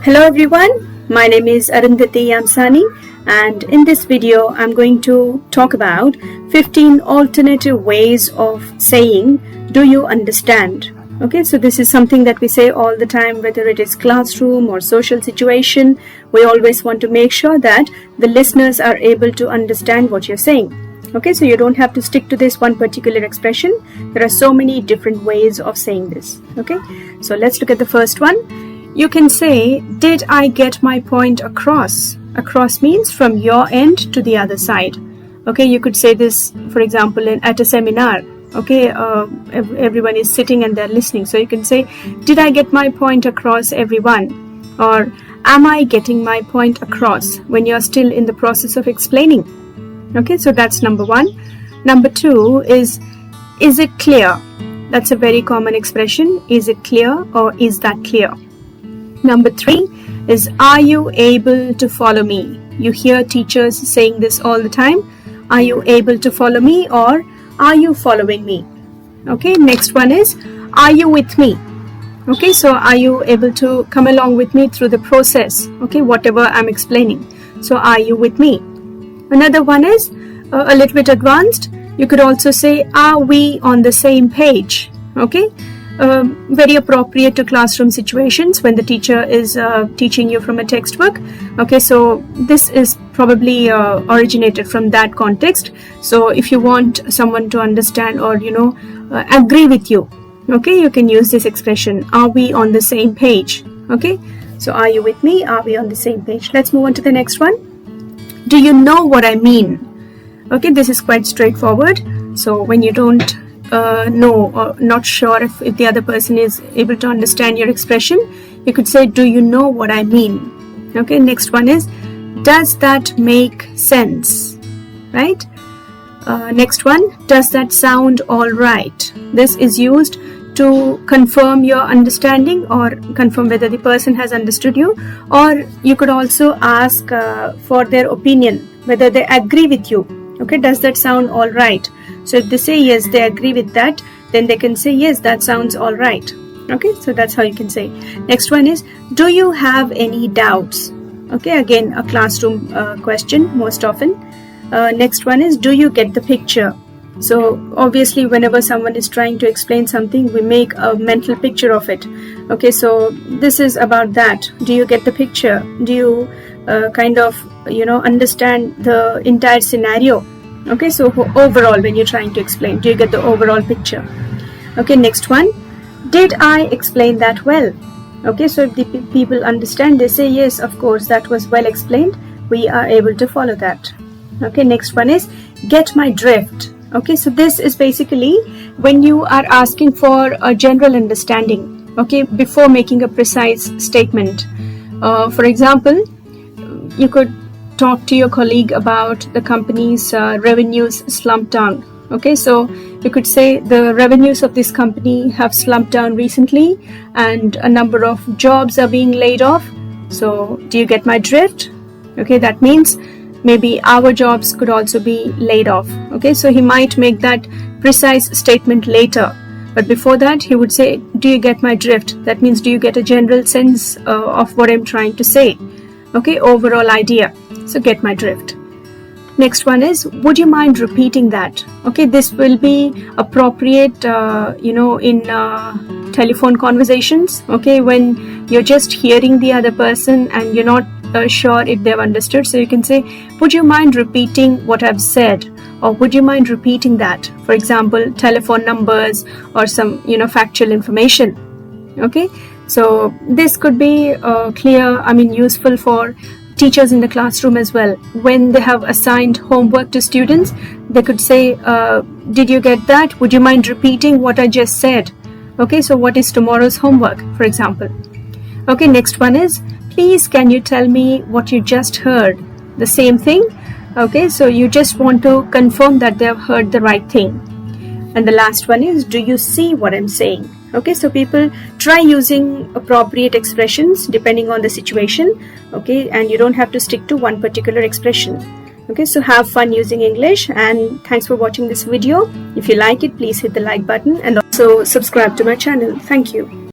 Hello everyone, my name is Arundhati Yamsani, and in this video I'm going to talk about 15 alternative ways of saying do you understand. Okay, so this is something that we say all the time, whether it is classroom or social situation. We always want to make sure that the listeners are able to understand what you're saying. Okay, so you don't have to stick to this one particular expression. There are so many different ways of saying this. Okay, so let's look at the first one. You can say, did I get my point across? Across means from your end to the other side. Okay, you could say this, for example, at a seminar. Okay, everyone is sitting and they're listening. So you can say, did I get my point across, everyone? Or am I getting my point across when you're still in the process of explaining? Okay, so that's number one. Number two is it clear? That's a very common expression. Is it clear or is that clear? Number three is, are you able to follow me? You hear teachers saying this all the time. Are you able to follow me or are you following me? Okay, next one is, are you with me? Okay, so are you able to come along with me through the process? Okay, whatever I'm explaining. So are you with me? Another one is a little bit advanced. You could also say, are we on the same page? Okay. Very appropriate to classroom situations when the teacher is teaching you from a textbook. Okay, so this is probably originated from that context. So if you want someone to understand or agree with you, okay, you can use this expression, are we on the same page? Okay, so are you with me? Are we on the same page? Let's move on to the next one. Do you know what I mean? Okay, this is quite straightforward. So when you don't know or not sure if the other person is able to understand your expression, you could say, do you know what I mean? Okay, next one is, does that make sense? Right? Next one, does that sound all right? This is used to confirm your understanding or confirm whether the person has understood you, or you could also ask for their opinion, whether they agree with you. Okay, does that sound all right? So if they say yes, they agree with that, then they can say yes, that sounds all right. Okay, so that's how you can say. Next one is, do you have any doubts? Okay, again a classroom question most often. Next one is, do you get the picture? So obviously whenever someone is trying to explain something, we make a mental picture of it. Okay, so this is about that. Do you get the picture? Do you understand the entire scenario? Okay, so overall, when you're trying to explain, do you get the overall picture? Okay, next one, did I explain that well? Okay, so if the people understand, they say yes, of course, that was well explained, we are able to follow that. Okay, next one is, get my drift. Okay, so this is basically when you are asking for a general understanding, okay, before making a precise statement. For example, you could talk to your colleague about the company's revenues slumped down. Okay, so you could say the revenues of this company have slumped down recently and a number of jobs are being laid off. So do you get my drift? Okay, that means maybe our jobs could also be laid off. Okay, so he might make that precise statement later, but before that he would say, do you get my drift? That means, do you get a general sense of what I'm trying to say? Okay, overall idea. So get my drift. Next one is, would you mind repeating that? Okay, this will be appropriate in telephone conversations. Okay, when you're just hearing the other person and you're not sure if they've understood. So you can say, would you mind repeating what I've said? Or would you mind repeating that? For example, telephone numbers or some factual information. Okay, so this could be useful for teachers in the classroom as well. When they have assigned homework to students, they could say, did you get that? Would you mind repeating what I just said? Okay, so what is tomorrow's homework, for example? Okay, next one is, please can you tell me what you just heard? The same thing. Okay, so you just want to confirm that they have heard the right thing. And the last one is, do you see what I'm saying? Okay, so people try using appropriate expressions depending on the situation. Okay, and you don't have to stick to one particular expression. Okay, so have fun using English, and thanks for watching this video. If you like it, please hit the like button and also subscribe to my channel. Thank you.